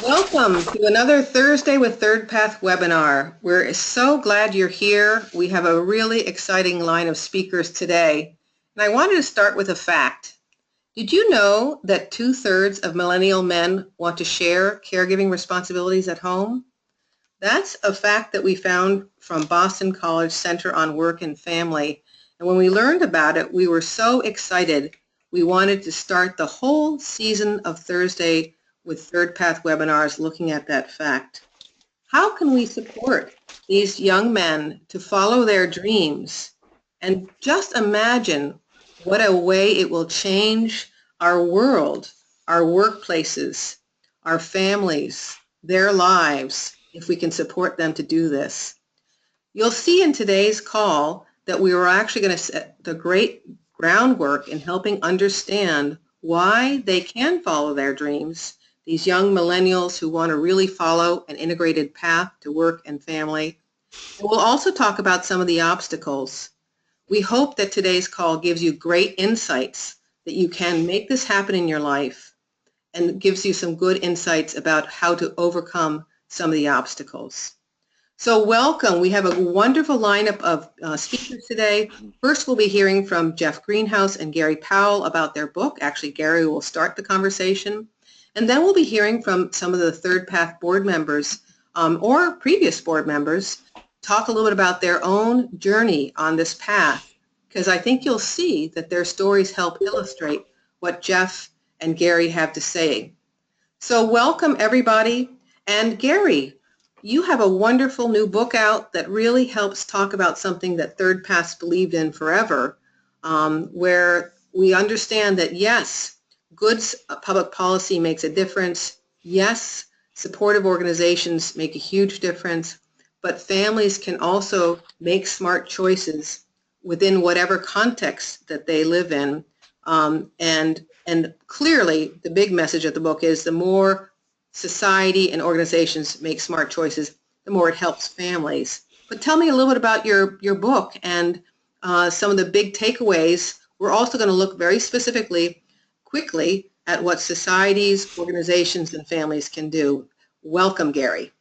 Welcome to another Thursday with ThirdPath webinar. We're so glad you're here. We have a really exciting line of speakers today. And I wanted to start with a fact. Did you know that 2/3 of millennial men want to share caregiving responsibilities at home? That's a fact that we found from Boston College Center on Work and Family. And when we learned about it, we were so excited. We wanted to start the whole season of Thursday with ThirdPath webinars looking at that fact. How can we support these young men to follow their dreams? And just imagine what a way it will change our world, our workplaces, our families, their lives, if we can support them to do this. You'll see in today's call that we were actually going to set the great groundwork in helping understand why they can follow their dreams, these young millennials who want to really follow an integrated path to work and family. And we'll also talk about some of the obstacles. We hope that today's call gives you great insights that you can make this happen in your life and gives you some good insights about how to overcome some of the obstacles. So welcome. We have a wonderful lineup of speakers today. First, we'll be hearing from Jeff Greenhouse and Gary Powell about their book. Actually, Gary will start the conversation. And then we'll be hearing from some of the ThirdPath board members or previous board members talk a little bit about their own journey on this path, because I think you'll see that their stories help illustrate what Jeff and Gary have to say. So welcome, everybody. And Gary, you have a wonderful new book out that really helps talk about something that ThirdPath's believed in forever, where we understand that, yes, good public policy makes a difference. Yes, supportive organizations make a huge difference, but families can also make smart choices within whatever context that they live in. And clearly, the big message of the book is the more society and organizations make smart choices, the more it helps families. But tell me a little bit about your book and some of the big takeaways. We're also going to look very quickly at what societies, organizations, and families can do. Welcome, Gary.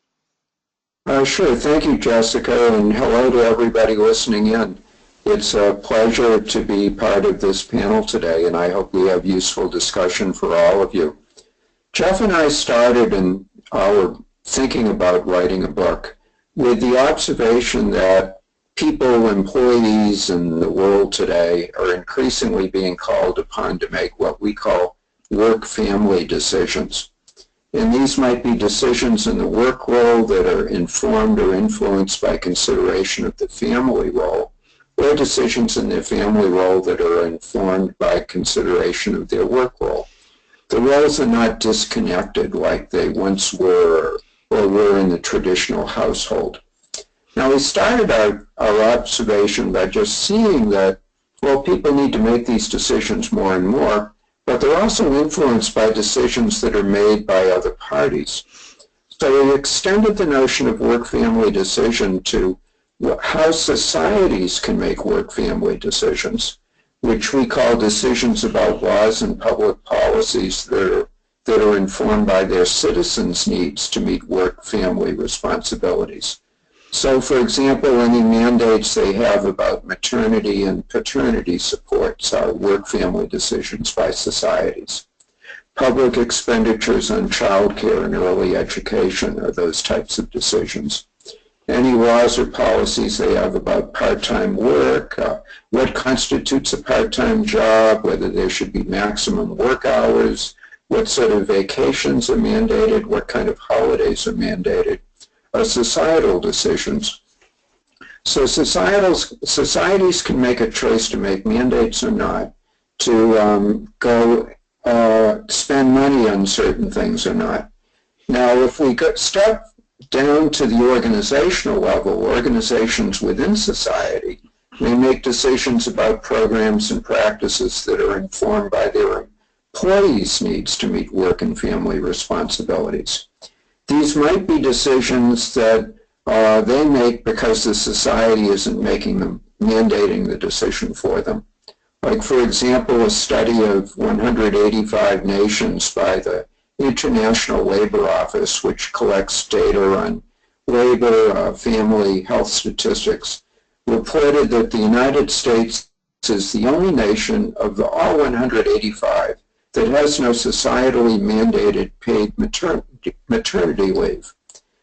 Sure. Thank you, Jessica, and hello to everybody listening in. It's a pleasure to be part of this panel today, and I hope we have useful discussion for all of you. Jeff and I started in our thinking about writing a book with the observation that people, employees in the world today are increasingly being called upon to make what we call work-family decisions. And these might be decisions in the work role that are informed or influenced by consideration of the family role, or decisions in their family role that are informed by consideration of their work role. The roles are not disconnected like they once were or were in the traditional household. Now, we started our observation by just seeing that, well, people need to make these decisions more and more, but they're also influenced by decisions that are made by other parties. So we extended the notion of work-family decision to how societies can make work-family decisions, which we call decisions about laws and public policies that are informed by their citizens' needs to meet work-family responsibilities. So, for example, any mandates they have about maternity and paternity supports are work-family decisions by societies. Public expenditures on child care and early education are those types of decisions. Any laws or policies they have about part-time work, what constitutes a part-time job, whether there should be maximum work hours, what sort of vacations are mandated, what kind of holidays are mandated, are societal decisions. So societies can make a choice to make mandates or not, to spend money on certain things or not. Now, if we step down to the organizational level, organizations within society may make decisions about programs and practices that are informed by their employees' needs to meet work and family responsibilities. These might be decisions that they make because the society isn't mandating the decision for them. Like, for example, a study of 185 nations by the International Labor Office, which collects data on labor, family, health statistics, reported that the United States is the only nation of the all 185 that has no societally mandated paid maternity leave.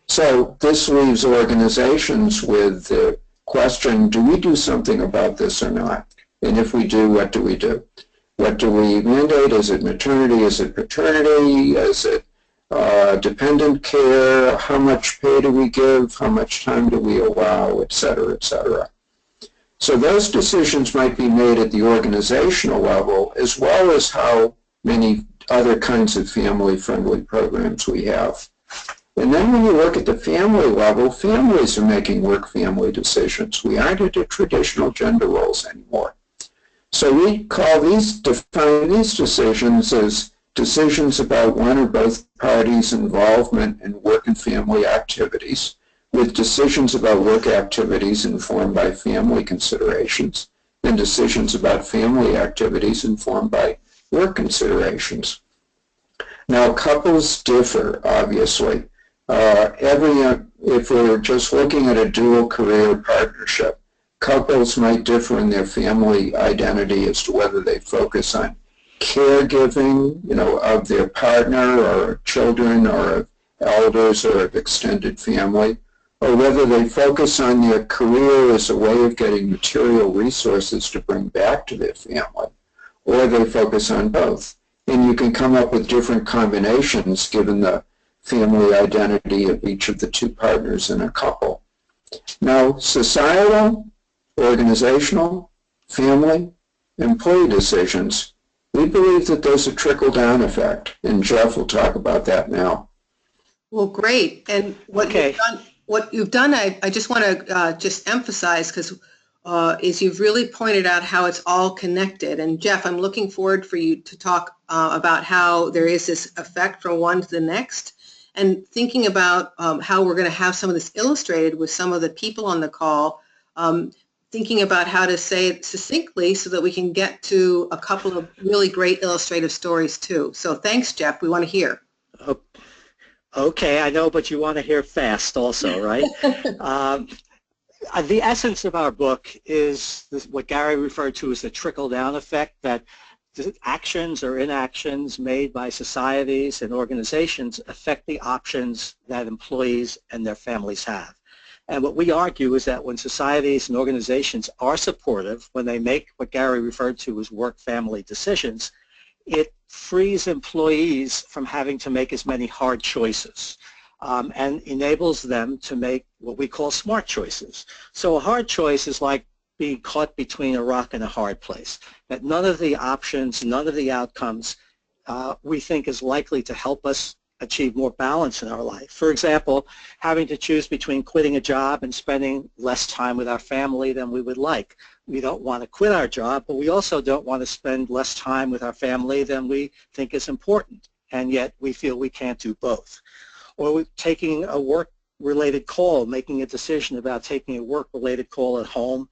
So this leaves organizations with the question, do we do something about this or not? And if we do, what do we do? What do we mandate? Is it maternity? Is it paternity? Is it dependent care? How much pay do we give? How much time do we allow? Et cetera, et cetera. So those decisions might be made at the organizational level, as well as how many other kinds of family-friendly programs we have. And then when you look at the family level, families are making work-family decisions. We aren't into traditional gender roles anymore. So we define these decisions as decisions about one or both parties' involvement in work and family activities, with decisions about work activities informed by family considerations, and decisions about family activities informed by work considerations. Now, couples differ, obviously. If we're just looking at a dual career partnership, couples might differ in their family identity as to whether they focus on caregiving, of their partner or children or of elders or of extended family, or whether they focus on their career as a way of getting material resources to bring back to their family, or they focus on both. And you can come up with different combinations given the family identity of each of the two partners in a couple. Now, societal, organizational, family, employee decisions, we believe that there's a trickle-down effect, and Jeff will talk about that now. Well, great. And what you've done, I just want to just emphasize, because is you've really pointed out how it's all connected. And Jeff, I'm looking forward for you to talk about how there is this effect from one to the next, and thinking about how we're going to have some of this illustrated with some of the people on the call, thinking about how to say it succinctly so that we can get to a couple of really great illustrative stories too. So thanks, Jeff. We want to hear. Okay, I know, but you want to hear fast also, right? The essence of our book is what Gary referred to as the trickle-down effect, that the actions or inactions made by societies and organizations affect the options that employees and their families have. And what we argue is that when societies and organizations are supportive, when they make what Gary referred to as work-family decisions, it frees employees from having to make as many hard choices and enables them to make what we call smart choices. So a hard choice is like being caught between a rock and a hard place, that none of the options, none of the outcomes we think is likely to help us achieve more balance in our life. For example, having to choose between quitting a job and spending less time with our family than we would like. We don't want to quit our job, but we also don't want to spend less time with our family than we think is important, and yet we feel we can't do both. Or taking a work-related call, making a decision about taking a work-related call at home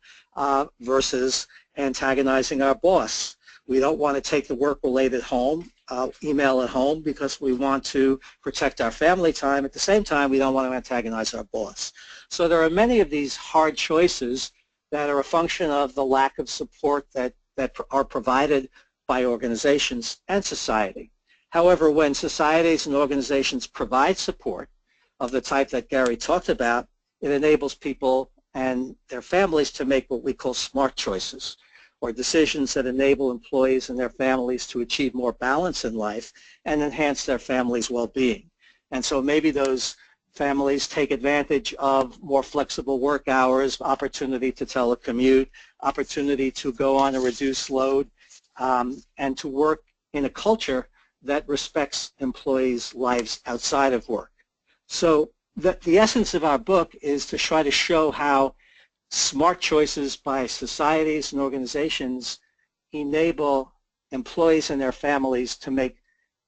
versus antagonizing our boss. We don't want to take the work-related email at home because we want to protect our family time. At the same time, we don't want to antagonize our boss. So there are many of these hard choices that are a function of the lack of support that are provided by organizations and society. However, when societies and organizations provide support of the type that Gary talked about, it enables people and their families to make what we call smart choices, or decisions that enable employees and their families to achieve more balance in life and enhance their family's well-being. And so maybe those families take advantage of more flexible work hours, opportunity to telecommute, opportunity to go on a reduced load, and to work in a culture that respects employees' lives outside of work. So the essence of our book is to try to show how smart choices by societies and organizations enable employees and their families to make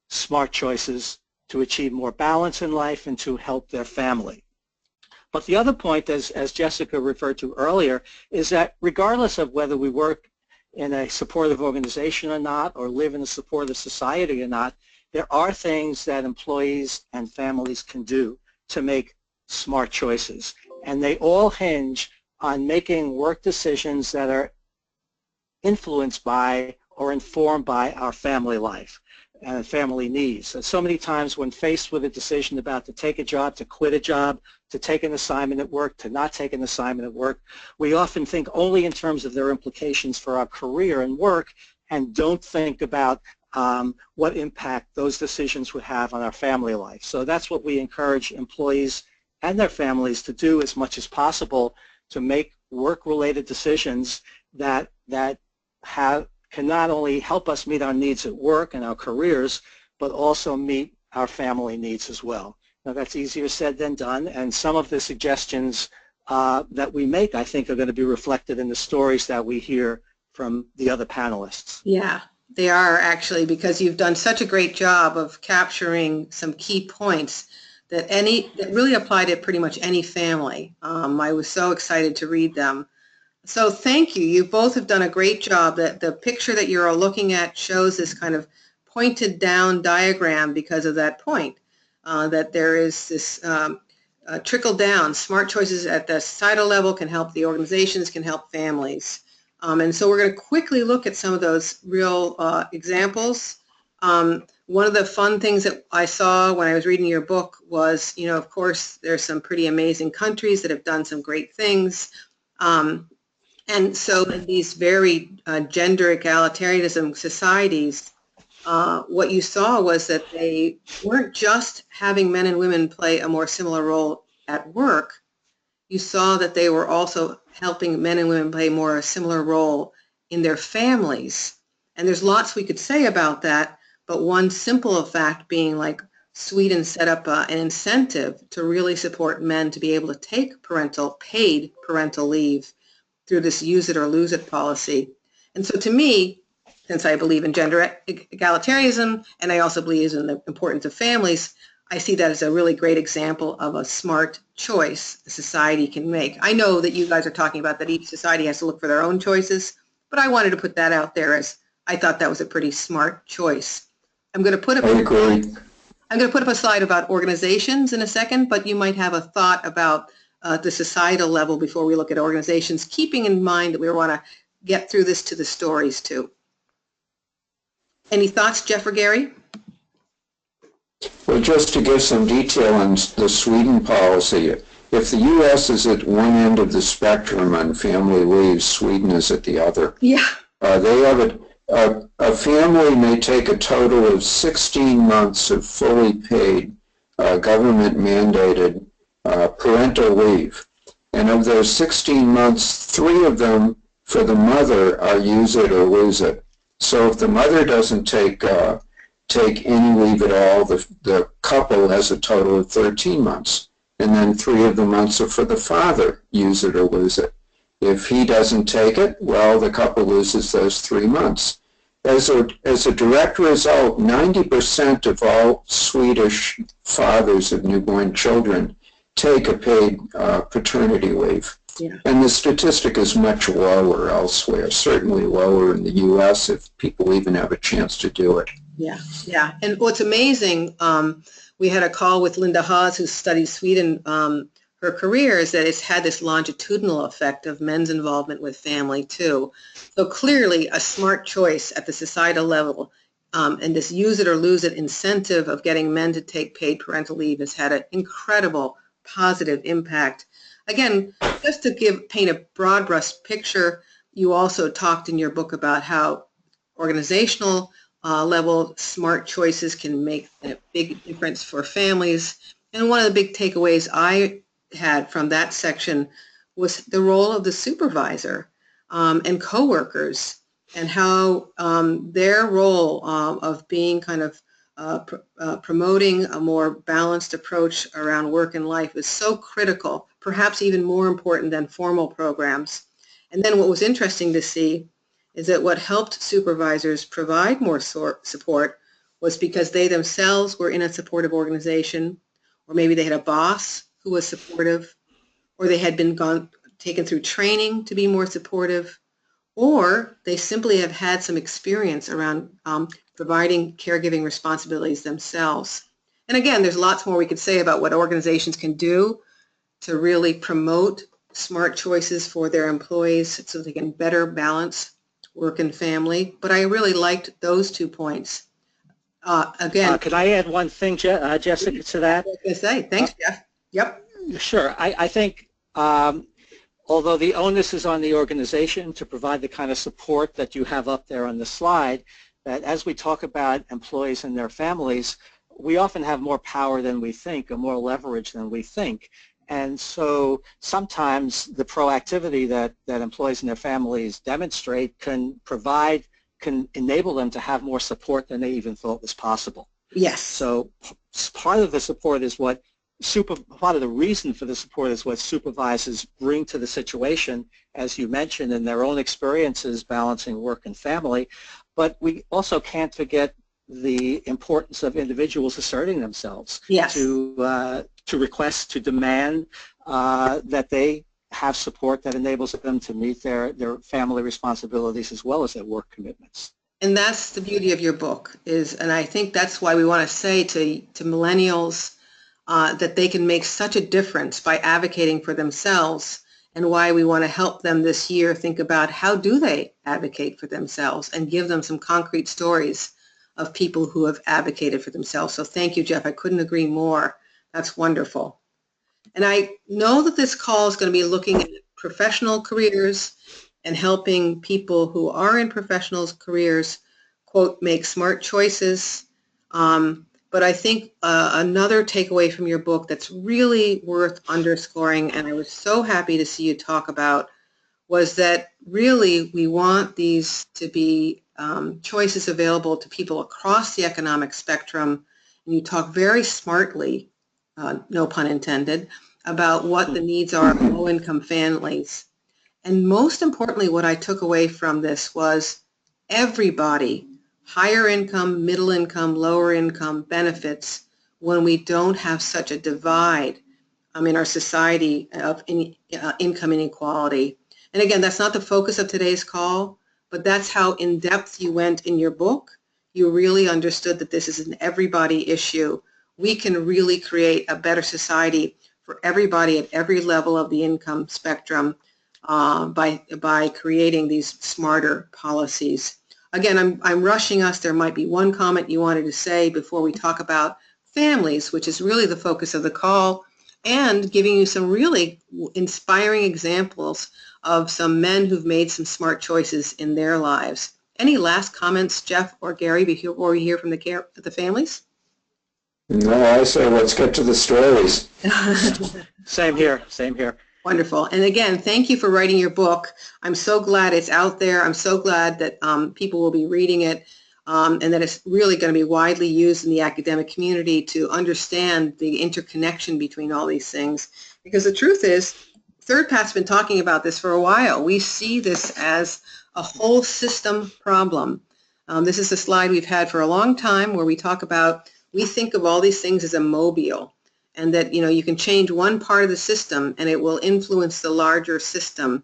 smart choices to achieve more balance in life and to help their family. But the other point, as Jessica referred to earlier, is that regardless of whether we work in a supportive organization or not, or live in a supportive society or not, there are things that employees and families can do to make smart choices, and they all hinge on making work decisions that are influenced by or informed by our family life and family needs. And so many times when faced with a decision about to take a job, to quit a job, to take an assignment at work, to not take an assignment at work, we often think only in terms of their implications for our career and work and don't think about what impact those decisions would have on our family life. So that's what we encourage employees and their families to do as much as possible, to make work-related decisions that can not only help us meet our needs at work and our careers, but also meet our family needs as well. Now that's easier said than done, and some of the suggestions that we make, I think, are going to be reflected in the stories that we hear from the other panelists. Yeah, they are actually, because you've done such a great job of capturing some key points that really apply to pretty much any family. I was so excited to read them. So thank you. You both have done a great job. That the picture that you're all looking at shows this kind of pointed down diagram because of that point, that there is this trickle down. Smart choices at the societal level can help the organizations, can help families. And so we're going to quickly look at some of those real examples. One of the fun things that I saw when I was reading your book was, of course, there's some pretty amazing countries that have done some great things. And so in these very gender egalitarianism societies, what you saw was that they weren't just having men and women play a more similar role at work. You saw that they were also helping men and women play more a similar role in their families. And there's lots we could say about that, but one simple fact being like Sweden set up an incentive to really support men to be able to take paid parental leave through this use it or lose it policy. And so to me, since I believe in gender egalitarianism and I also believe in the importance of families, I see that as a really great example of a smart choice a society can make. I know that you guys are talking about that each society has to look for their own choices, but I wanted to put that out there as I thought that was a pretty smart choice. I'm going to put up a slide about organizations in a second, but you might have a thought about the societal level before we look at organizations, keeping in mind that we want to get through this to the stories too. Any thoughts, Jeff or Gary? Well, just to give some detail on the Sweden policy, if the U.S. is at one end of the spectrum on family leave, Sweden is at the other. Yeah. They have a family may take a total of 16 months of fully paid, government-mandated parental leave. And of those 16 months, 3 of them for the mother are use it or lose it. So if the mother doesn't take any leave at all, the couple has a total of 13 months. And then 3 of the months are for the father, use it or lose it. If he doesn't take it, well, the couple loses those 3 months. As a direct result, 90% of all Swedish fathers of newborn children take a paid paternity leave. Yeah. And the statistic is much lower elsewhere, certainly lower in the U.S. if people even have a chance to do it. Yeah, yeah. And what's amazing, we had a call with Linda Haas, who studies Sweden. Her career is that it's had this longitudinal effect of men's involvement with family too. So clearly a smart choice at the societal level, and this use it or lose it incentive of getting men to take paid parental leave has had an incredible positive impact. Again, just to paint a broad brush picture, you also talked in your book about how organizational level smart choices can make a big difference for families. And one of the big takeaways I had from that section was the role of the supervisor and coworkers, and how their role of being kind of promoting a more balanced approach around work and life is so critical, perhaps even more important than formal programs. And then what was interesting to see is that what helped supervisors provide more support was because they themselves were in a supportive organization, or maybe they had a boss who was supportive, or they had been taken through training to be more supportive, or they simply have had some experience around providing caregiving responsibilities themselves. And again, there's lots more we could say about what organizations can do to really promote smart choices for their employees so they can better balance work and family. But I really liked those 2 points. Again, could I add one thing, Jessica, to that? I was going to say, thanks, Jeff. Yep. Sure. I think although the onus is on the organization to provide the kind of support that you have up there on the slide, that as we talk about employees and their families, we often have more power than we think, or more leverage than we think. And so sometimes the proactivity that employees and their families demonstrate can enable them to have more support than they even thought was possible. Yes. So part of the support is what part of the reason for the support is what supervisors bring to the situation, as you mentioned, in their own experiences balancing work and family. But we also can't forget the importance of individuals asserting themselves. Yes. To request, to demand that they have support that enables them to meet their family responsibilities as well as their work commitments. And that's the beauty of your book, and I think that's why we want to say to millennials that they can make such a difference by advocating for themselves, and why we want to help them this year think about how do they advocate for themselves and give them some concrete stories of people who have advocated for themselves. So thank you, Jeff. I couldn't agree more. That's wonderful. And I know that this call is going to be looking at professional careers and helping people who are in professional careers, quote, make smart choices. But I think another takeaway from your book that's really worth underscoring, and I was so happy to see you talk about, was that really we want these to be choices available to people across the economic spectrum. And you talk very smartly, no pun intended, about what the needs are of low-income families. And most importantly, what I took away from this was everybody, higher income, middle income, lower income, benefits when we don't have such a divide in our society of income inequality. And again, that's not the focus of today's call, but that's how in-depth you went in your book. You really understood that this is an everybody issue. We can really create a better society for everybody at every level of the income spectrum by creating these smarter policies. Again, I'm rushing us. There might be one comment you wanted to say before we talk about families, which is really the focus of the call, and giving you some really inspiring examples of some men who've made some smart choices in their lives. Any last comments, Jeff or Gary, before we hear from the families? No, I say let's get to the stories. Same here, same here. Wonderful. And again, thank you for writing your book. I'm so glad it's out there. I'm so glad that people will be reading it and that it's really going to be widely used in the academic community to understand the interconnection between all these things. Because the truth is, ThirdPath's been talking about this for a while. We see this as a whole system problem. This is a slide we've had for a long time where we talk about, we think of all these things as a mobile, and that you can change one part of the system and it will influence the larger system.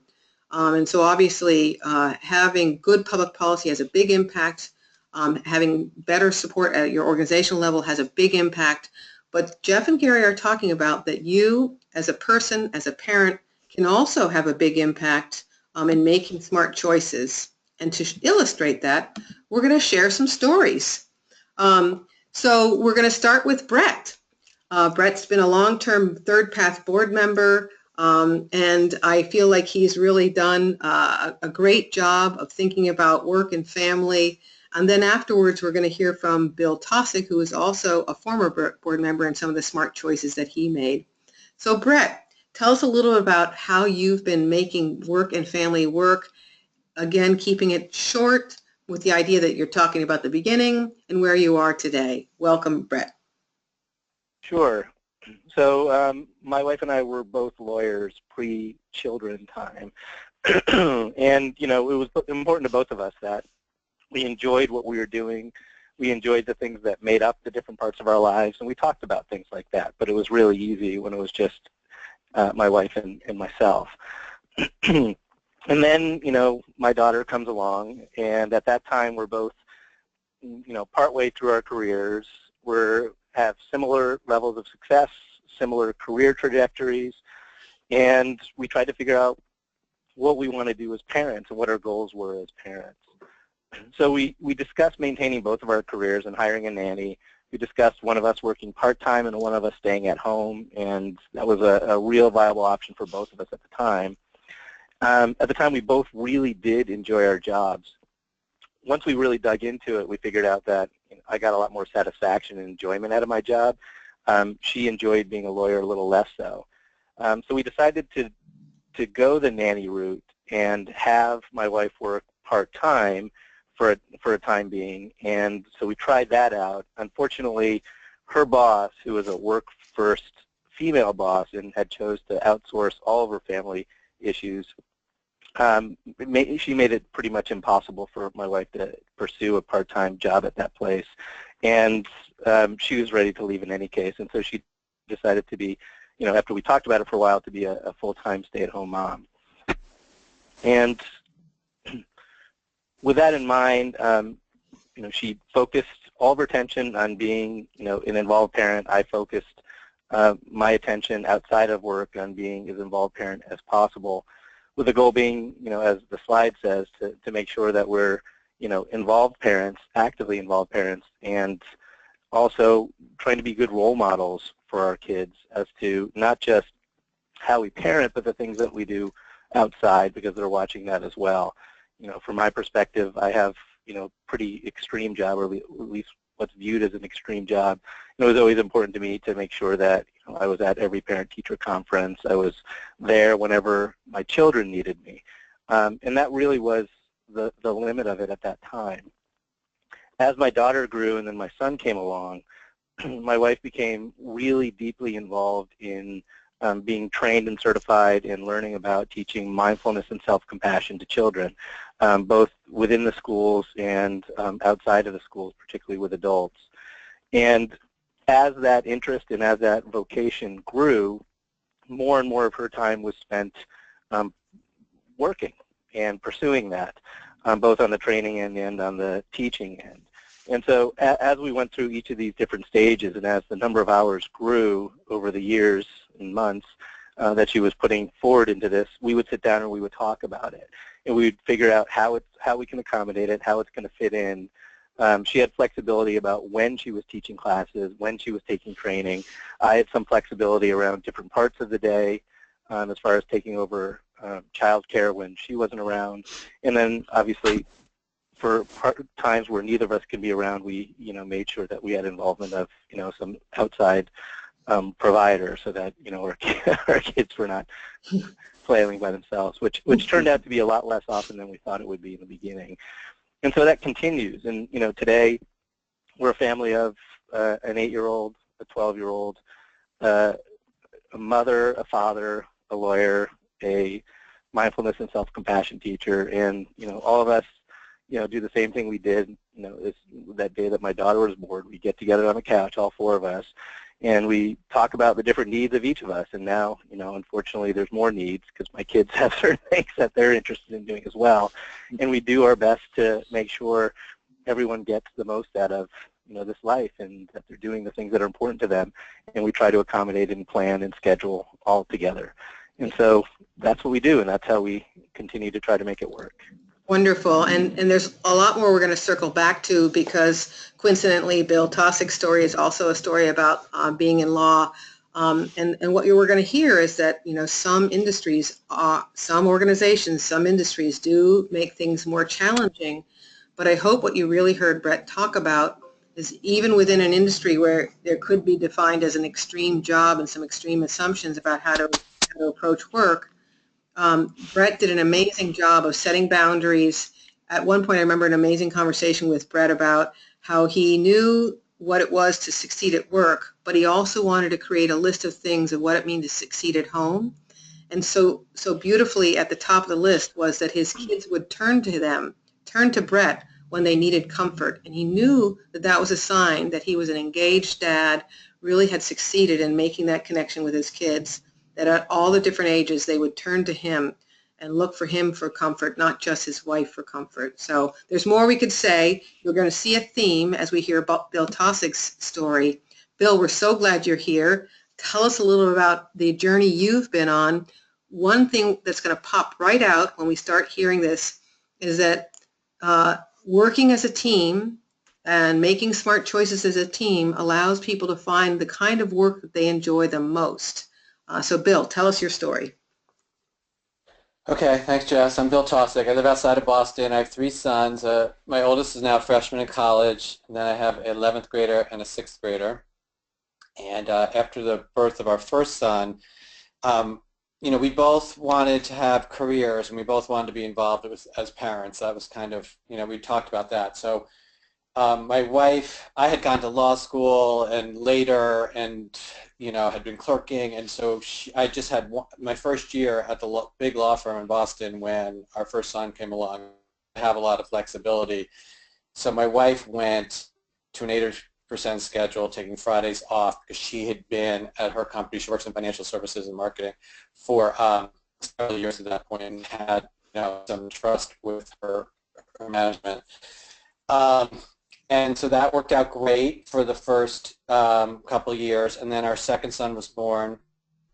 And so obviously having good public policy has a big impact. Having better support at your organizational level has a big impact. But Jeff and Gary are talking about that you as a person, as a parent, can also have a big impact in making smart choices. And to illustrate that, we're going to share some stories. So we're going to start with Brett. Brett's been a long-term ThirdPath board member, and I feel like he's really done a great job of thinking about work and family. And then afterwards, we're going to hear from Bill Tosick, who is also a former board member, and some of the smart choices that he made. So Brett, tell us a little about how you've been making work and family work, again, keeping it short with the idea that you're talking about the beginning and where you are today. Welcome, Brett. Sure. So my wife and I were both lawyers pre-children time. And, it was important to both of us that we enjoyed what we were doing. We enjoyed the things that made up the different parts of our lives, and we talked about things like that. But it was really easy when it was just my wife and myself. And then, my daughter comes along, and at that time we're both partway through our careers. We have similar levels of success, similar career trajectories, and we tried to figure out what we want to do as parents and what our goals were as parents. So we discussed maintaining both of our careers and hiring a nanny. We discussed one of us working part-time and one of us staying at home, and that was a real viable option for both of us at the time. At the time, we both really did enjoy our jobs. Once we really dug into it, we figured out that I got a lot more satisfaction and enjoyment out of my job. She enjoyed being a lawyer a little less so. So we decided to go the nanny route and have my wife work part-time for a time being, and so we tried that out. Unfortunately, her boss, who was a work-first female boss and had chose to outsource all of her family issues, she made it pretty much impossible for my wife to pursue a part-time job at that place, and she was ready to leave in any case, and so she decided to be, after we talked about it for a while, to be a full-time stay-at-home mom. And with that in mind, she focused all of her attention on being, an involved parent. I focused my attention outside of work on being as involved parent as possible, with the goal being, as the slide says, to make sure that we're, involved parents, actively involved parents, and also trying to be good role models for our kids as to not just how we parent, but the things that we do outside, because they're watching that as well. From my perspective, I have, pretty extreme job, or at least what's viewed as an extreme job. It was always important to me to make sure that I was at every parent-teacher conference. I was there whenever my children needed me. And that really was the limit of it at that time. As my daughter grew and then my son came along, my wife became really deeply involved in being trained and certified in learning about teaching mindfulness and self-compassion to children, both within the schools and outside of the schools, particularly with adults. And as that interest and as that vocation grew, more and more of her time was spent working and pursuing that, both on the training end and on the teaching end. And so as we went through each of these different stages, and as the number of hours grew over the years and months that she was putting forward into this, we would sit down and we would talk about it. And we would figure out how we can accommodate it, how it's going to fit in. She had flexibility about when she was teaching classes, when she was taking training. I had some flexibility around different parts of the day as far as taking over child care when she wasn't around. And then obviously for times where neither of us could be around, we made sure that we had involvement of some outside provider, so that our kids were not flailing by themselves, which turned out to be a lot less often than we thought it would be in the beginning. And so that continues. And today we're a family of an 8-year-old, a 12-year-old, a mother, a father, a lawyer, a mindfulness and self-compassion teacher, and all of us do the same thing we did, that day that my daughter was born. We get together on the couch, all 4 of us, and we talk about the different needs of each of us. And now, unfortunately, there's more needs because my kids have certain things that they're interested in doing as well. And we do our best to make sure everyone gets the most out of, this life, and that they're doing the things that are important to them. And we try to accommodate and plan and schedule all together. And so that's what we do, and that's how we continue to try to make it work. Wonderful. And there's a lot more we're going to circle back to, because coincidentally, Bill Tausig's story is also a story about being in law. And what we're going to hear is that, some industries, some organizations, some industries do make things more challenging. But I hope what you really heard Brett talk about is even within an industry where there could be defined as an extreme job and some extreme assumptions about how to approach work, Brett did an amazing job of setting boundaries. At one point, I remember an amazing conversation with Brett about how he knew what it was to succeed at work, but he also wanted to create a list of things of what it means to succeed at home. And so beautifully at the top of the list was that his kids would turn to Brett when they needed comfort. And he knew that that was a sign that he was an engaged dad, really had succeeded in making that connection with his kids, that at all the different ages they would turn to him and look for him for comfort, not just his wife for comfort. So there's more we could say. You're going to see a theme as we hear about Bill Tausig's story. Bill, we're so glad you're here. Tell us a little about the journey you've been on. One thing that's going to pop right out when we start hearing this is that working as a team and making smart choices as a team allows people to find the kind of work that they enjoy the most. So Bill, tell us your story. Okay, thanks, Jess. I'm Bill Taussig. I live outside of Boston. I have 3 sons. My oldest is now a freshman in college, and then I have an 11th grader and a 6th grader. And after the birth of our first son, we both wanted to have careers, and we both wanted to be involved as parents. That was kind of, we talked about that. So my wife, I had gone to law school and later and, had been clerking. And so I just had my first year at the big law firm in Boston when our first son came along. I have a lot of flexibility. So my wife went to an 80% schedule, taking Fridays off because she had been at her company. She works in financial services and marketing for several years at that point and had some trust with her management. And so that worked out great for the first couple of years, and then our second son was born.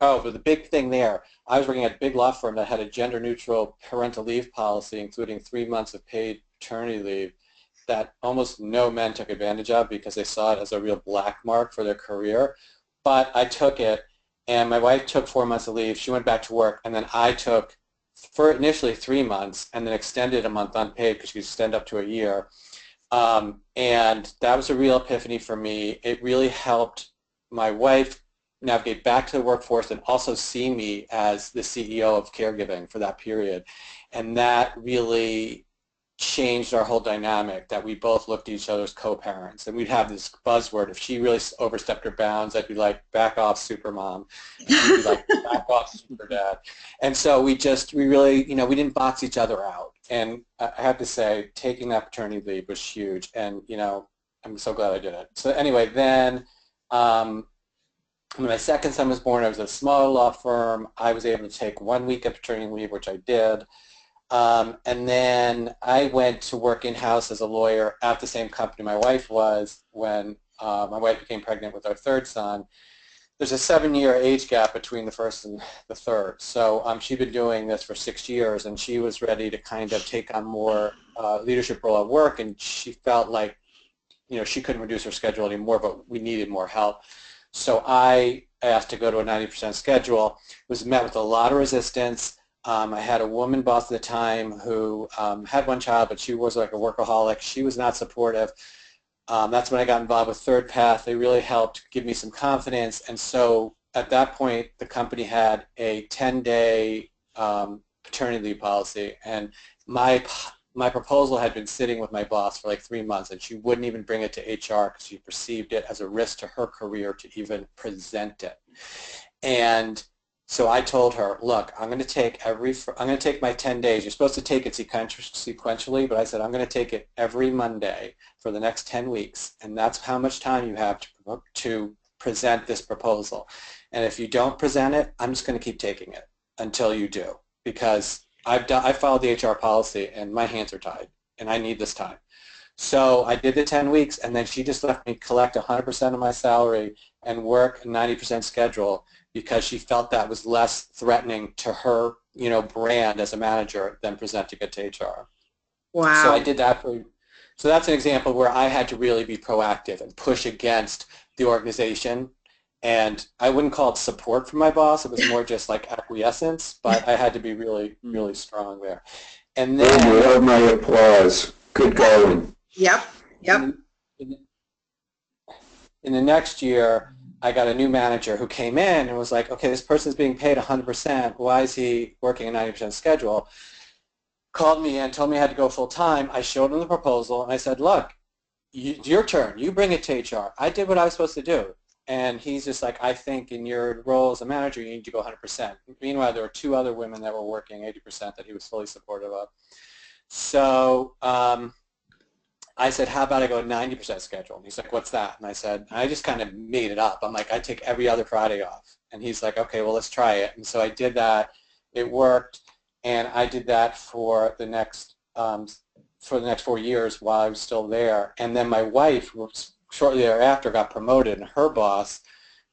Oh, but the big thing there, I was working at a big law firm that had a gender-neutral parental leave policy, including 3 months of paid paternity leave, that almost no men took advantage of because they saw it as a real black mark for their career. But I took it, and my wife took 4 months of leave. She went back to work, and then I took, for initially 3 months, and then extended a month unpaid because you could extend up to a year. And that was a real epiphany for me. It really helped my wife navigate back to the workforce and also see me as the CEO of caregiving for that period. And that really changed our whole dynamic, that we both looked at each other as co-parents. And we'd have this buzzword. If she really overstepped her bounds, I'd be like, back off, super mom. And she'd be like, back off, super dad. And so we really, we didn't box each other out. And I have to say, taking that paternity leave was huge. And, I'm so glad I did it. So anyway, then when my second son was born, I was at a smaller law firm. I was able to take 1 week of paternity leave, which I did. And then I went to work in-house as a lawyer at the same company my wife was when my wife became pregnant with our third son. There's a 7-year age gap between the first and the third. So she'd been doing this for 6 years, and she was ready to kind of take on more leadership role at work, and she felt like, she couldn't reduce her schedule anymore, but we needed more help. So I asked to go to a 90% schedule. It was met with a lot of resistance. I had a woman boss at the time who had 1 child, but she was like a workaholic. She was not supportive. That's when I got involved with ThirdPath. They really helped give me some confidence. And so at that point, the company had a 10-day paternity leave policy. And my proposal had been sitting with my boss for like 3 months, and she wouldn't even bring it to HR because she perceived it as a risk to her career to even present it. And so I told her, look, I'm going to take my 10 days. You're supposed to take it sequentially, but I said I'm going to take it every Monday for the next 10 weeks, and that's how much time you have to present this proposal. And if you don't present it, I'm just going to keep taking it until you do, because I followed the HR policy, and my hands are tied, and I need this time. So I did the 10 weeks, and then she just left me collect 100% of my salary and work a 90% schedule because she felt that was less threatening to her, brand as a manager than presenting it to HR. Wow. So I did that so that's an example where I had to really be proactive and push against the organization. And I wouldn't call it support from my boss. It was more just like acquiescence, but I had to be really, really strong there. And then you have my applause. Good going. Yep. In the next year, I got a new manager who came in and was like, okay, this person's being paid 100%. Why is he working a 90% schedule? Called me and told me I had to go full time. I showed him the proposal, and I said, look, it's your turn. You bring it to HR. I did what I was supposed to do. And he's just like, I think in your role as a manager, you need to go 100%. Meanwhile, there were 2 other women that were working 80% that he was fully supportive of. So I said, how about I go 90% schedule? And he's like, what's that? And I said, I just kind of made it up. I'm like, I take every other Friday off. And he's like, okay, well, let's try it. And so I did that. It worked. And I did that for the next 4 years while I was still there. And then my wife, shortly thereafter, got promoted, and her boss,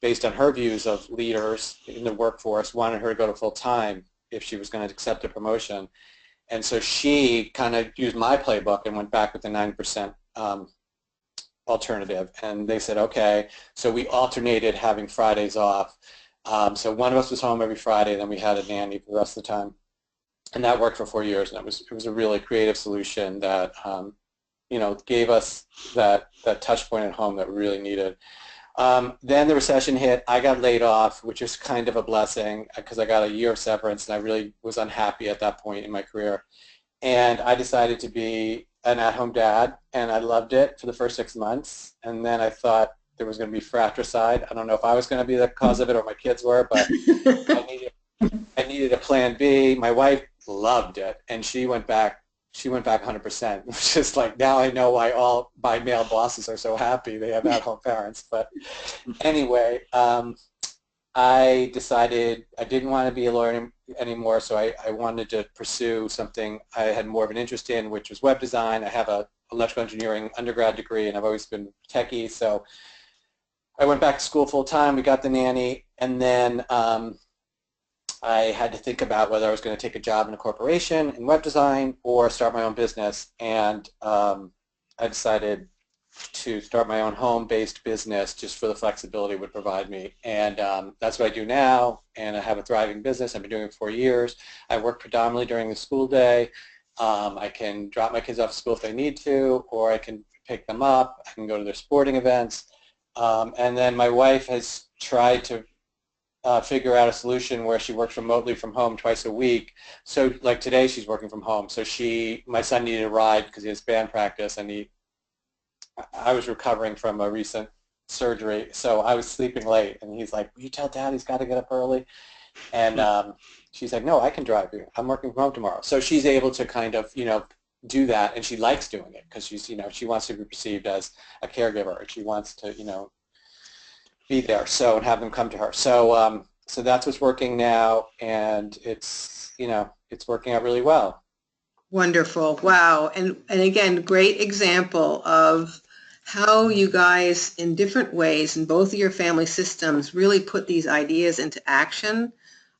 based on her views of leaders in the workforce, wanted her to go to full-time if she was going to accept a promotion. And so she kind of used my playbook and went back with the 9% alternative. And they said, okay. So we alternated having Fridays off. So one of us was home every Friday, then we had a nanny for the rest of the time. And that worked for 4 years, and it was a really creative solution that gave us that touch point at home that we really needed. Then the recession hit. I got laid off, which was kind of a blessing because I got a year of severance, and I really was unhappy at that point in my career. And I decided to be an at-home dad, and I loved it for the first 6 months. And then I thought there was going to be fratricide. I don't know if I was going to be the cause of it or my kids were, but I needed a plan B. My wife loved it, and she went back 100%, which is like, now I know why all my male bosses are so happy they have at-home parents. But anyway, I decided I didn't want to be a lawyer anymore, so I wanted to pursue something I had more of an interest in, which was web design. I have an electrical engineering undergrad degree, and I've always been techie, so I went back to school full-time. We got the nanny, and then I had to think about whether I was going to take a job in a corporation in web design or start my own business, and I decided to start my own home-based business just for the flexibility it would provide me. And that's what I do now, and I have a thriving business. I've been doing it for 4 years. I work predominantly during the school day. I can drop my kids off at school if they need to, or I can pick them up. I can go to their sporting events. And then my wife has tried to figure out a solution where she works remotely from home twice a week. So like today she's working from home. So my son needed a ride because he has band practice, and I was recovering from a recent surgery, so I was sleeping late, and he's like, will you tell Dad he's got to get up early? And she's like, no, I can drive you. I'm working from home tomorrow. So she's able to kind of, do that, and she likes doing it because she wants to be perceived as a caregiver, and she wants to, be there, and have them come to her. So so that's what's working now, and it's working out really well. Wonderful. Wow. And again, great example of how you guys in different ways in both of your family systems really put these ideas into action.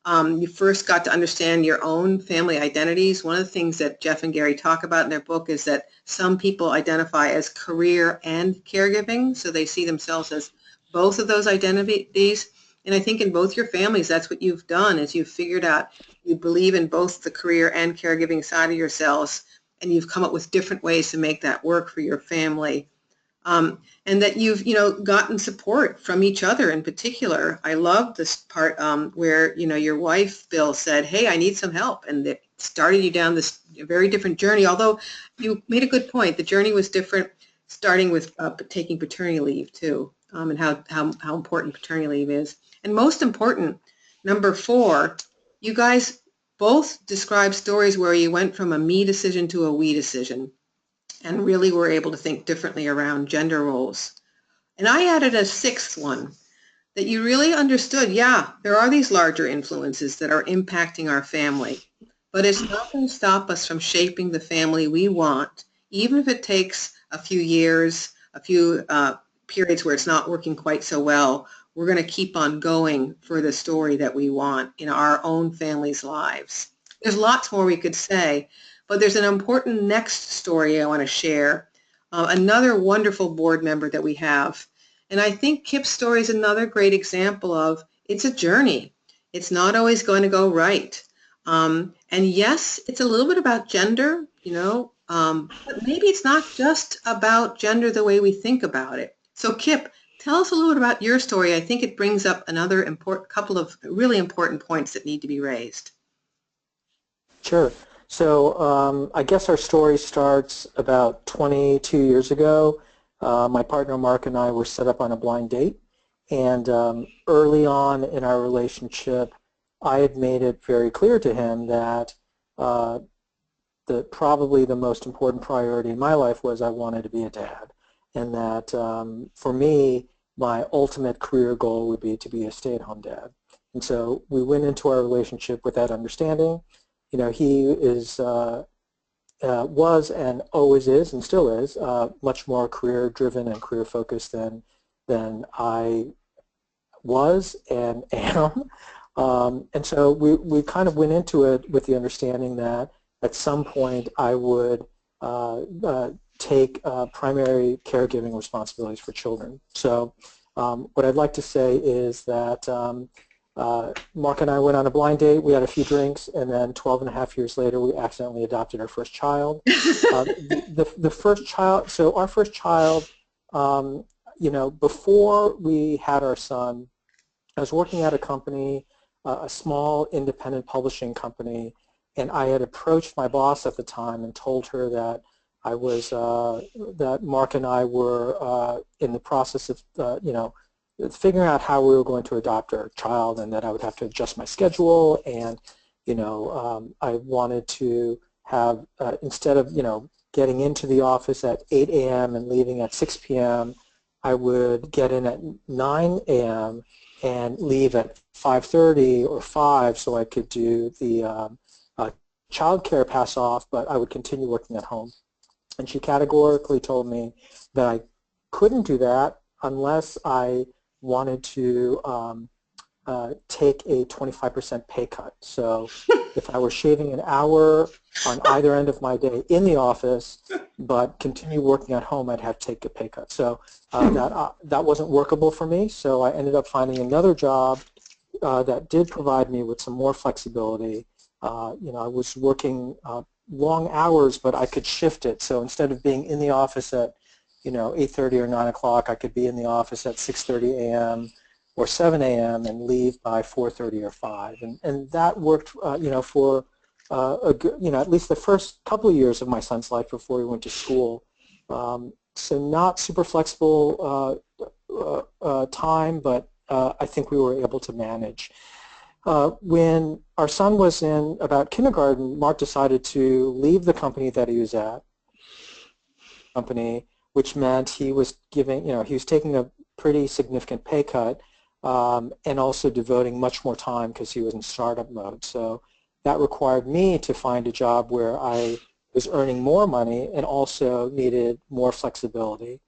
You first got to understand your own family identities. One of the things that Jeff and Gary talk about in their book is that some people identify as career and caregiving, so they see themselves as both of those identities. And I think in both your families, that's what you've done, is you've figured out you believe in both the career and caregiving side of yourselves, and you've come up with different ways to make that work for your family. And that you've, gotten support from each other in particular. I love this part where, your wife, Bill, said, hey, I need some help. And it started you down this very different journey, although you made a good point. The journey was different, starting with taking paternity leave, too, and how important paternity leave is. And most important, number 4, you guys both describe stories where you went from a me decision to a we decision and really were able to think differently around gender roles. And I added a 6th one, that you really understood, there are these larger influences that are impacting our family, but it's not going to stop us from shaping the family we want, even if it takes a few years, a few periods where it's not working quite so well. We're going to keep on going for the story that we want in our own family's lives. There's lots more we could say, but there's an important next story I want to share. Another wonderful board member that we have. And I think Kip's story is another great example of it's a journey. It's not always going to go right. And yes, it's a little bit about gender, but maybe it's not just about gender the way we think about it. So Kip, tell us a little bit about your story. I think it brings up another couple of really important points that need to be raised. Sure. So I guess our story starts about 22 years ago. My partner Mark and I were set up on a blind date, and early on in our relationship, I had made it very clear to him that probably the most important priority in my life was I wanted to be a dad, and that for me, my ultimate career goal would be to be a stay-at-home dad. And so we went into our relationship with that understanding. he is was and always is and still is much more career-driven and career-focused than I was and am. And so we kind of went into it with the understanding that at some point I would take primary caregiving responsibilities for children. So what I'd like to say is that Mark and I went on a blind date, we had a few drinks, and then 12 and a half years later we accidentally adopted our first child. The first child, so our first child, before we had our son, I was working at a company, a small independent publishing company, and I had approached my boss at the time and told her that I was, that Mark and I were in the process of, figuring out how we were going to adopt our child, and that I would have to adjust my schedule, and I wanted to have instead of getting into the office at 8 a.m. and leaving at 6 p.m., I would get in at 9 a.m. and leave at 5:30 or 5 so I could do the child care pass off, but I would continue working at home. And she categorically told me that I couldn't do that unless I wanted to take a 25% pay cut. So if I were shaving an hour on either end of my day in the office but continue working at home, I'd have to take a pay cut. So that wasn't workable for me, so I ended up finding another job that did provide me with some more flexibility. I was working long hours, but I could shift it. So instead of being in the office at 8:30 or 9 o'clock, I could be in the office at 6:30 a.m. or 7 a.m. and leave by 4:30 or 5. And that worked, for a good, at least the first couple of years of my son's life before he went to school. So not super flexible time, but I think we were able to manage. When our son was in about kindergarten, Mark decided to leave the company that he was at, which meant he was giving, he was taking a pretty significant pay cut and also devoting much more time because he was in startup mode. So that required me to find a job where I was earning more money and also needed more flexibility.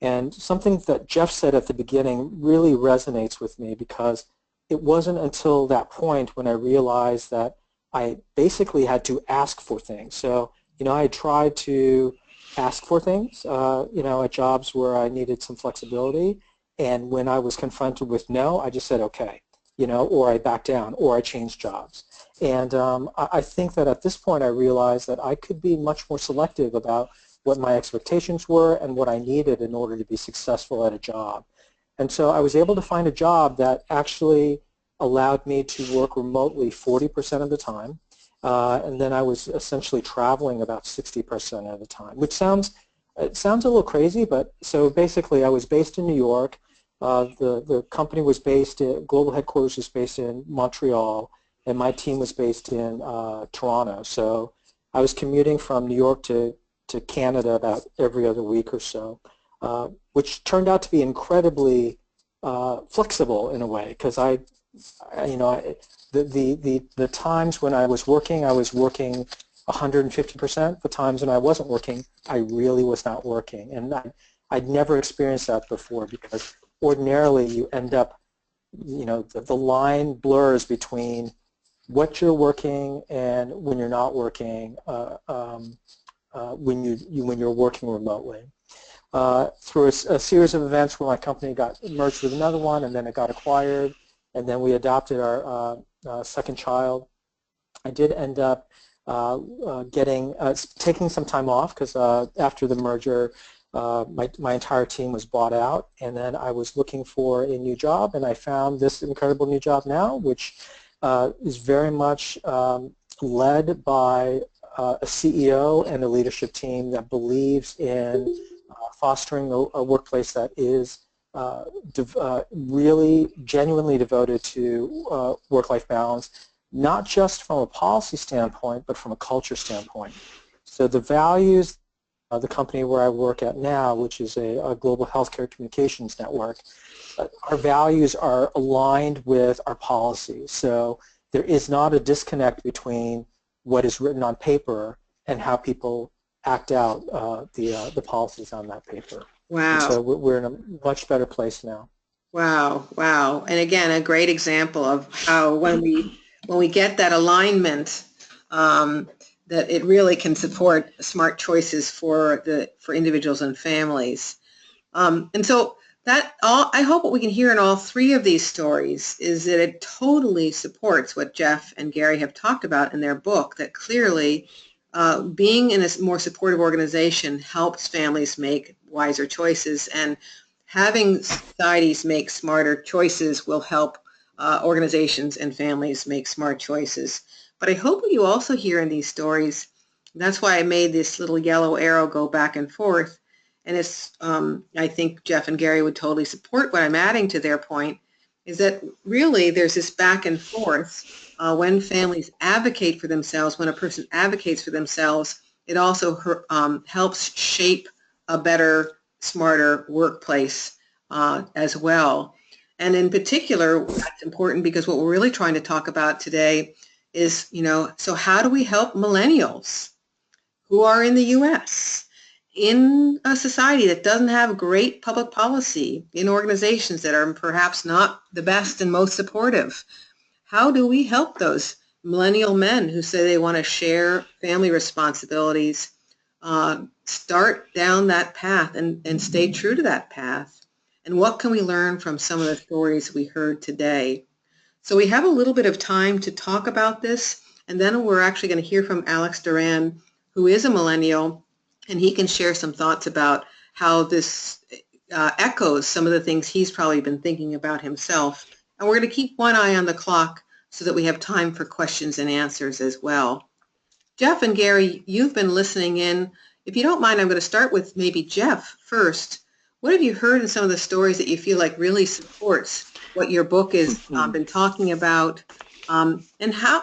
And something that Jeff said at the beginning really resonates with me, because it wasn't until that point when I realized that I basically had to ask for things. So, I had tried to ask for things, at jobs where I needed some flexibility, and when I was confronted with no, I just said okay, or I backed down, or I changed jobs. And I think that at this point I realized that I could be much more selective about what my expectations were and what I needed in order to be successful at a job. And so I was able to find a job that actually allowed me to work remotely 40% of the time. And then I was essentially traveling about 60% of the time, which sounds a little crazy, but so basically I was based in New York. The company was based in, global headquarters was based in Montreal, and my team was based in Toronto. So I was commuting from New York to Canada about every other week or so, which turned out to be incredibly flexible in a way, because the times when I was working 150%. The times when I wasn't working, I really was not working. And I'd never experienced that before, because ordinarily you end up, the line blurs between what you're working and when you're not working, when you're working remotely. Through a series of events where my company got merged with another one, and then it got acquired, and then we adopted our second child, I did end up taking some time off, because after the merger, my entire team was bought out, and then I was looking for a new job, and I found this incredible new job now, which is very much led by a CEO and a leadership team that believes in fostering a workplace that is really genuinely devoted to work-life balance, not just from a policy standpoint, but from a culture standpoint. So the values of the company where I work at now, which is a global healthcare communications network, our values are aligned with our policies. So there is not a disconnect between what is written on paper and how people act out the policies on that paper. And Wow. so we're in a much better place now. Wow. Wow. And again, a great example of how when we get that alignment, that it really can support smart choices for individuals and families. And so I hope what we can hear in all three of these stories is that it totally supports what Jeff and Gary have talked about in their book, that clearly being in a more supportive organization helps families make wiser choices, and having societies make smarter choices will help organizations and families make smart choices. But I hope what you also hear in these stories, that's why I made this little yellow arrow go back and forth, and it's, I think Jeff and Gary would totally support what I'm adding to their point, is that really there's this back and forth when families advocate for themselves, when a person advocates for themselves, it also helps shape a better, smarter workplace as well. And in particular, that's important because what we're really trying to talk about today is, so how do we help millennials who are in the U.S., in a society that doesn't have great public policy, in organizations that are perhaps not the best and most supportive? How do we help those millennial men who say they want to share family responsibilities start down that path and stay true to that path? And what can we learn from some of the stories we heard today? So we have a little bit of time to talk about this, and then we're actually going to hear from Alex Duran, who is a millennial, and he can share some thoughts about how this echoes some of the things he's probably been thinking about himself. And we're going to keep one eye on the clock so that we have time for questions and answers as well. Jeff and Gary, you've been listening in. If you don't mind, I'm going to start with maybe Jeff first. What have you heard in some of the stories that you feel like really supports what your book has been talking about? And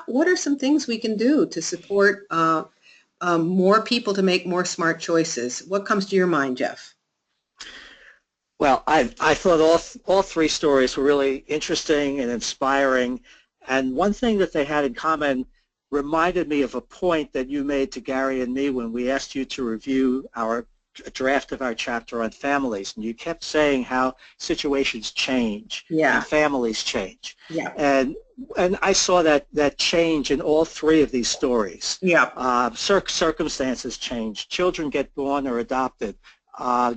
what are some things we can do to support more people to make more smart choices? What comes to your mind, Jeff? Well, I thought all three stories were really interesting and inspiring. And one thing that they had in common reminded me of a point that you made to Gary and me when we asked you to review our draft of our chapter on families. And you kept saying how situations change and families change. Yeah. And I saw that change in all three of these stories. Yeah. Circumstances change. Children get born or adopted.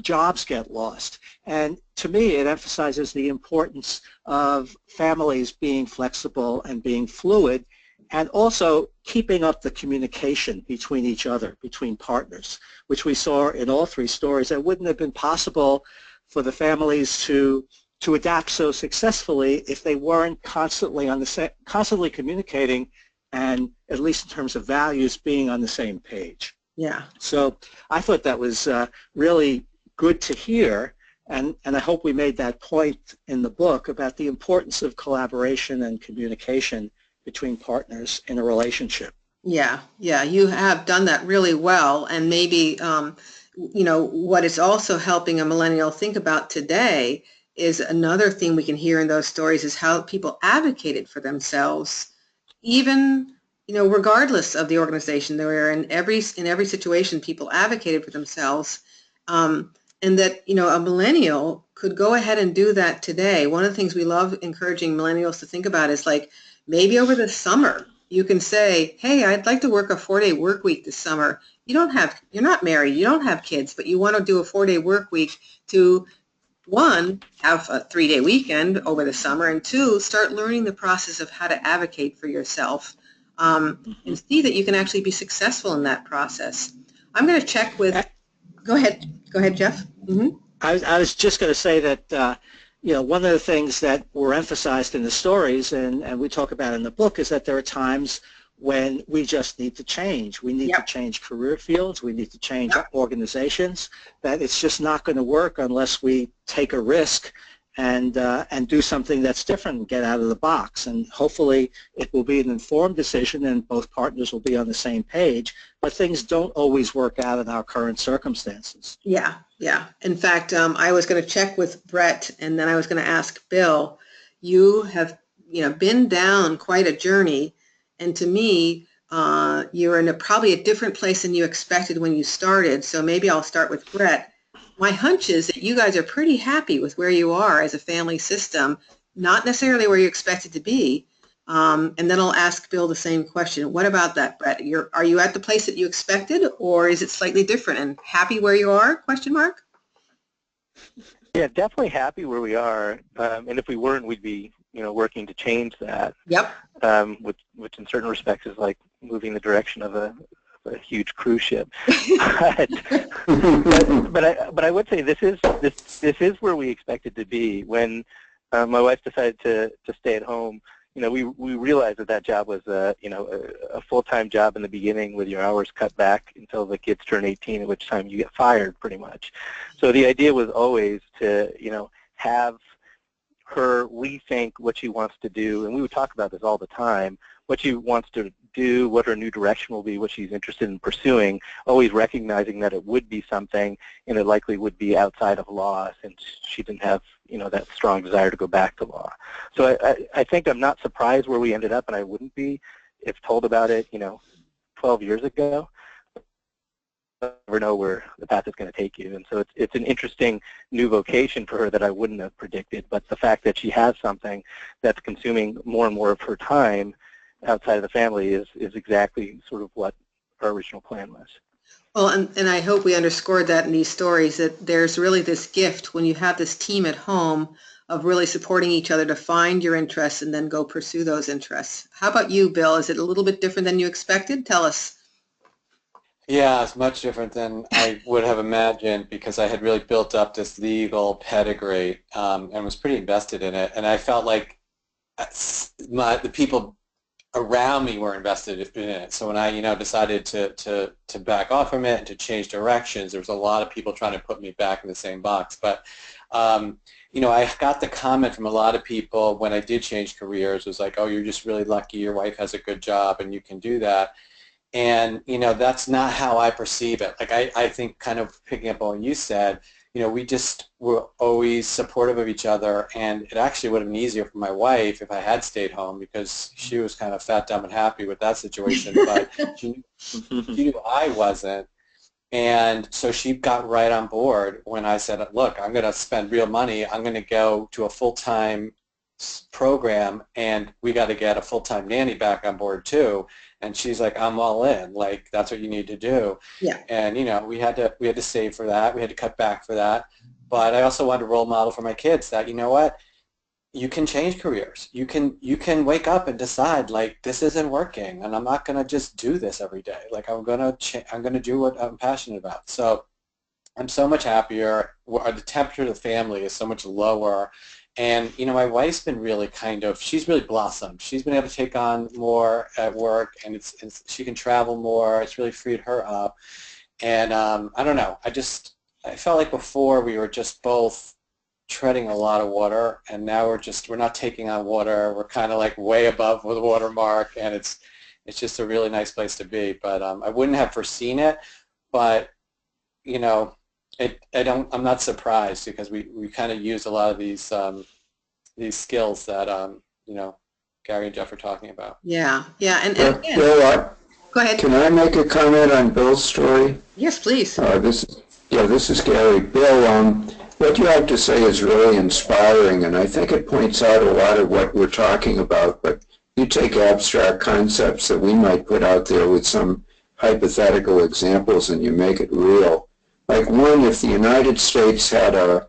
Jobs get lost. And to me, it emphasizes the importance of families being flexible and being fluid, and also keeping up the communication between each other, between partners, which we saw in all three stories. It wouldn't have been possible for the families to adapt so successfully if they weren't constantly communicating, and at least in terms of values, being on the same page. Yeah. So I thought that was really good to hear, and I hope we made that point in the book about the importance of collaboration and communication between partners in a relationship. Yeah, you have done that really well, and maybe what is also helping a millennial think about today is another thing we can hear in those stories is how people advocated for themselves, even regardless of the organization they were in. Every situation, people advocated for themselves, and that a millennial could go ahead and do that today. One of the things we love encouraging millennials to think about is like maybe over the summer you can say, hey, I'd like to work a 4-day work week this summer. You're not married, you don't have kids, but you want to do a 4-day work week to, one, have a 3-day weekend over the summer, and two, start learning the process of how to advocate for yourself, and see that you can actually be successful in that process. I'm going to check with, go ahead, Jeff. Mm-hmm. I was just going to say that one of the things that were emphasized in the stories and we talk about in the book is that there are times when we just need to change. We need to change career fields. We need to change organizations. That it's just not going to work unless we take a risk and do something that's different and get out of the box. And hopefully it will be an informed decision and both partners will be on the same page, but things don't always work out in our current circumstances. Yeah. In fact, I was going to check with Brett, and then I was going to ask Bill. You have been down quite a journey, and to me, You're in probably a different place than you expected when you started, so maybe I'll start with Brett. My hunch is that you guys are pretty happy with where you are as a family system, not necessarily where you expected to be. And then I'll ask Bill the same question. What about that, Brett? Are you at the place that you expected, or is it slightly different and happy where you are, question mark? Yeah, definitely happy where we are. And if we weren't, we'd be, working to change that. Yep. Which in certain respects is like moving the direction of a huge cruise ship. but I would say this is where we expected to be. When my wife decided to stay at home, we realized that job was a full-time job in the beginning with your hours cut back until the kids turn 18, at which time you get fired pretty much. So the idea was always to have her rethink what she wants to do, and we would talk about this all the time, what she wants to do, what her new direction will be, what she's interested in pursuing, always recognizing that it would be something, and it likely would be outside of law, since she didn't have that strong desire to go back to law. So I think I'm not surprised where we ended up, and I wouldn't be if told about it 12 years ago. Never know where the path is going to take you, and so it's an interesting new vocation for her that I wouldn't have predicted. But the fact that she has something that's consuming more and more of her time outside of the family is exactly sort of what our original plan was. Well, and I hope we underscored that in these stories, that there's really this gift when you have this team at home of really supporting each other to find your interests and then go pursue those interests. How about you, Bill? Is it a little bit different than you expected? Tell us. Yeah, it's much different than I would have imagined, because I had really built up this legal pedigree and was pretty invested in it. And I felt like the people around me were invested in it. So when I, decided to back off from it and to change directions, there was a lot of people trying to put me back in the same box. But, I got the comment from a lot of people when I did change careers. It was like, oh, you're just really lucky. Your wife has a good job and you can do that. And, that's not how I perceive it. Like, I think, kind of picking up on what you said, we just were always supportive of each other, and it actually would have been easier for my wife if I had stayed home, because she was kind of fat, dumb, and happy with that situation, but she knew I wasn't. And so she got right on board when I said, look, I'm going to spend real money. I'm going to go to a full-time program, and we got to get a full-time nanny back on board too. And she's like, I'm all in. Like, that's what you need to do. Yeah. And we had to save for that. We had to cut back for that. But I also wanted a role model for my kids that, what, you can change careers. You can wake up and decide, like, this isn't working, and I'm not going to just do this every day. Like, I'm going to do what I'm passionate about. So I'm so much happier. The temperature of the family is so much lower. And, my wife's been really she's really blossomed. She's been able to take on more at work, and she can travel more. It's really freed her up. And I don't know. I felt like before we were just both treading a lot of water, and now we're not taking on water. We're kind of like way above the water mark, and it's just a really nice place to be. But I wouldn't have foreseen it, but, I'm not surprised, because we kind of use a lot of these skills that Gary and Jeff are talking about. Yeah, and Bill, go ahead. Can I make a comment on Bill's story? Yes, please. This is Gary. Bill, what you have to say is really inspiring, and I think it points out a lot of what we're talking about. But you take abstract concepts that we might put out there with some hypothetical examples, and you make it real. Like, one, if the United States had a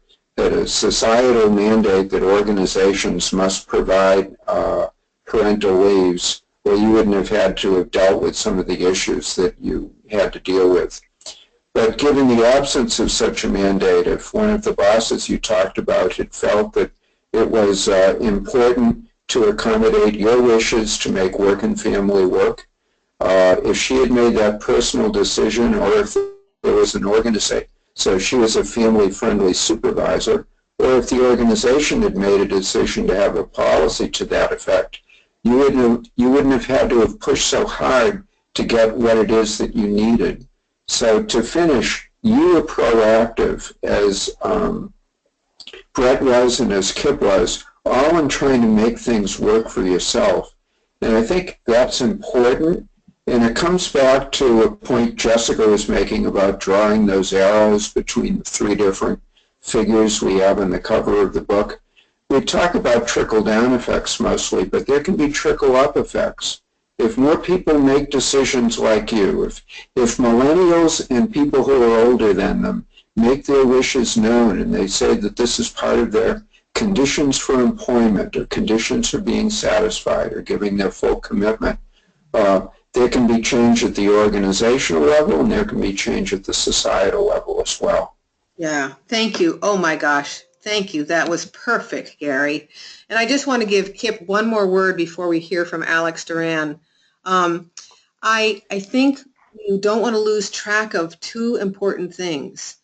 societal mandate that organizations must provide parental leaves, well, you wouldn't have had to have dealt with some of the issues that you had to deal with. But given the absence of such a mandate, if one of the bosses you talked about had felt that it was important to accommodate your wishes to make work and family work, if she had made that personal decision, or if there was an organization, so she was a family-friendly supervisor, or if the organization had made a decision to have a policy to that effect, you wouldn't have had to have pushed so hard to get what it is that you needed. So to finish, you were proactive, as Brett was and as Kip was, all in trying to make things work for yourself. And I think that's important, And it comes back to a point Jessica was making about drawing those arrows between the three different figures we have on the cover of the book. We talk about trickle-down effects mostly, but there can be trickle-up effects. If more people make decisions like you, if millennials and people who are older than them make their wishes known and they say that this is part of their conditions for employment or conditions for being satisfied or giving their full commitment, there can be change at the organizational level and there can be change at the societal level as well. Yeah, thank you. Oh my gosh, thank you. That was perfect, Gary. And I just want to give Kip one more word before we hear from Alex Duran. I think you don't want to lose track of two important things.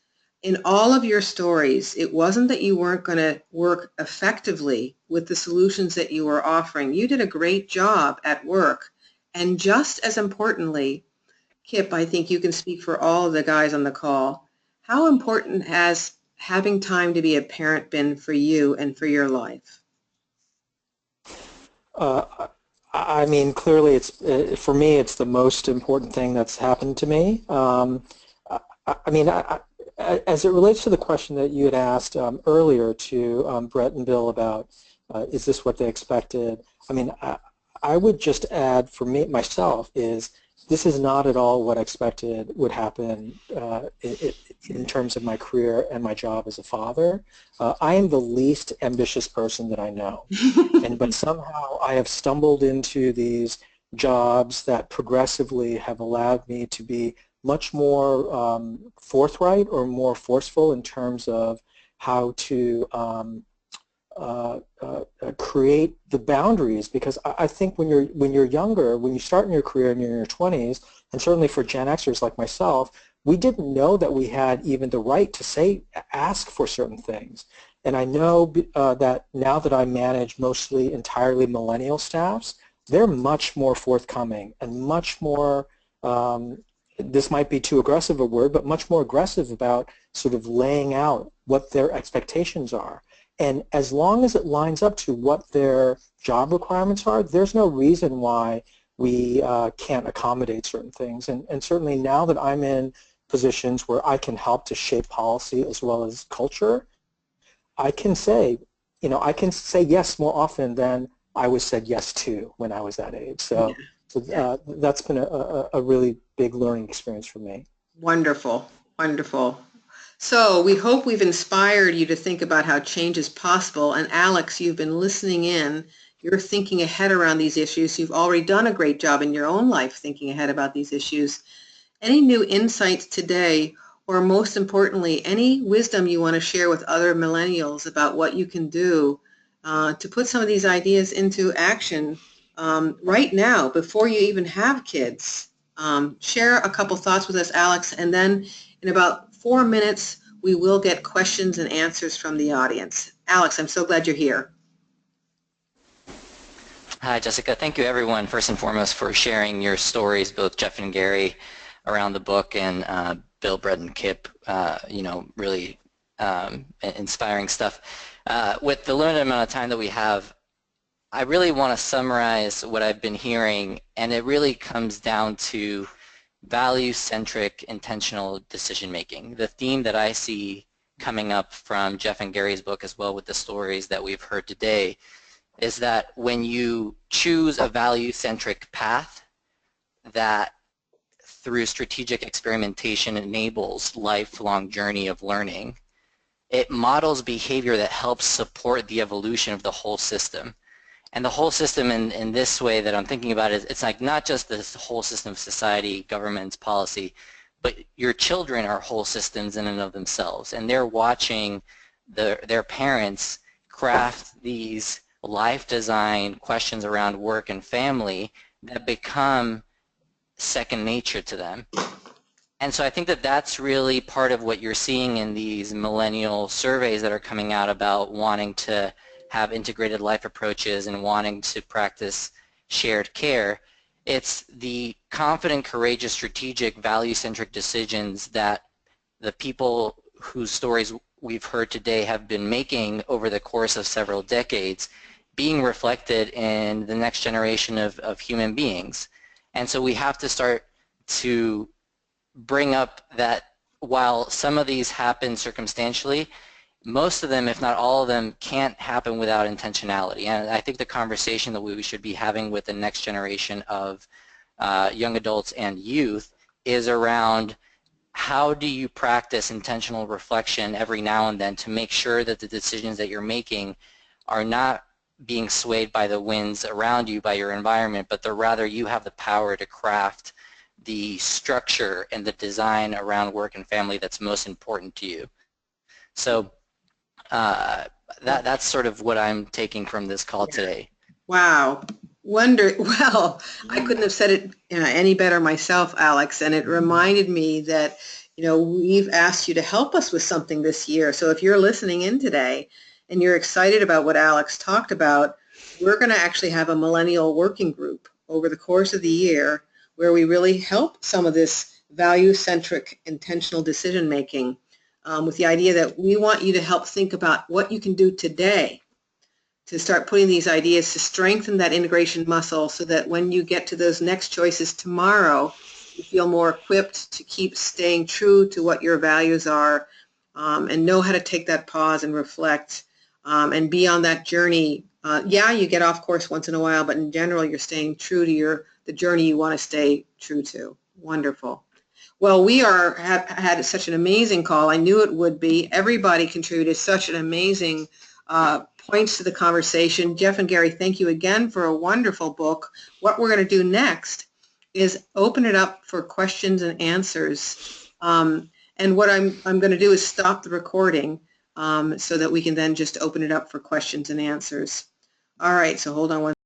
In all of your stories, it wasn't that you weren't going to work effectively with the solutions that you were offering. You did a great job at work. And just as importantly, Kip, I think you can speak for all of the guys on the call, how important has having time to be a parent been for you and for your life? I mean, clearly, for me, it's the most important thing that's happened to me. As it relates to the question that you had asked earlier to Brett and Bill about, is this what they expected? I mean, I would just add for me myself is this is not at all what I expected would happen in terms of my career and my job as a father. I am the least ambitious person that I know, but somehow I have stumbled into these jobs that progressively have allowed me to be much more forthright or more forceful in terms of how to create the boundaries, because I think when you're younger, when you start in your career and you're in your 20s, and certainly for Gen Xers like myself, we didn't know that we had even the right to ask for certain things. And I know that now that I manage mostly entirely millennial staffs, they're much more forthcoming and much more, this might be too aggressive a word, but much more aggressive about sort of laying out what their expectations are. And as long as it lines up to what their job requirements are, there's no reason why we can't accommodate certain things. And certainly now that I'm in positions where I can help to shape policy as well as culture, I can say yes more often than I was said yes to when I was that age. So that's been a really big learning experience for me. Wonderful, wonderful. So we hope we've inspired you to think about how change is possible. And Alex, you've been listening in. You're thinking ahead around these issues. You've already done a great job in your own life thinking ahead about these issues. Any new insights today, or most importantly, any wisdom you want to share with other millennials about what you can do to put some of these ideas into action right now before you even have kids? Share a couple thoughts with us, Alex, and then in about 4 minutes, we will get questions and answers from the audience. Alex, I'm so glad you're here. Hi, Jessica. Thank you, everyone, first and foremost, for sharing your stories, both Jeff and Gary, around the book, and Bill, Brett, and Kip, really inspiring stuff. With the limited amount of time that we have, I really want to summarize what I've been hearing, and it really comes down to value-centric, intentional decision-making. The theme that I see coming up from Jeff and Gary's book, as well with the stories that we've heard today, is that when you choose a value-centric path that through strategic experimentation enables lifelong journey of learning, it models behavior that helps support the evolution of the whole system. And the whole system in this way that I'm thinking about is it's like not just this whole system of society, governments, policy, but your children are whole systems in and of themselves. And they're watching their parents craft these life design questions around work and family that become second nature to them. And so I think that that's really part of what you're seeing in these millennial surveys that are coming out about wanting to have integrated life approaches and wanting to practice shared care. It's the confident, courageous, strategic, value-centric decisions that the people whose stories we've heard today have been making over the course of several decades being reflected in the next generation of human beings. And so we have to start to bring up that while some of these happen circumstantially, most of them, if not all of them, can't happen without intentionality. And I think the conversation that we should be having with the next generation of young adults and youth is around how do you practice intentional reflection every now and then to make sure that the decisions that you're making are not being swayed by the winds around you, by your environment, but that rather you have the power to craft the structure and the design around work and family that's most important to you. So that's sort of what I'm taking from this call today. Wow. Well, I couldn't have said it any better myself, Alex, and it reminded me that, you know, we've asked you to help us with something this year. So if you're listening in today and you're excited about what Alex talked about, we're going to actually have a millennial working group over the course of the year where we really help some of this value-centric intentional decision-making with the idea that we want you to help think about what you can do today to start putting these ideas to strengthen that integration muscle so that when you get to those next choices tomorrow, you feel more equipped to keep staying true to what your values are and know how to take that pause and reflect and be on that journey. Yeah, you get off course once in a while, but in general, you're staying true to the journey you want to stay true to. Wonderful. Well, we have had such an amazing call. I knew it would be. Everybody contributed such an amazing points to the conversation. Jeff and Gary, thank you again for a wonderful book. What we're going to do next is open it up for questions and answers. And what I'm going to do is stop the recording so that we can then just open it up for questions and answers. All right, so hold on one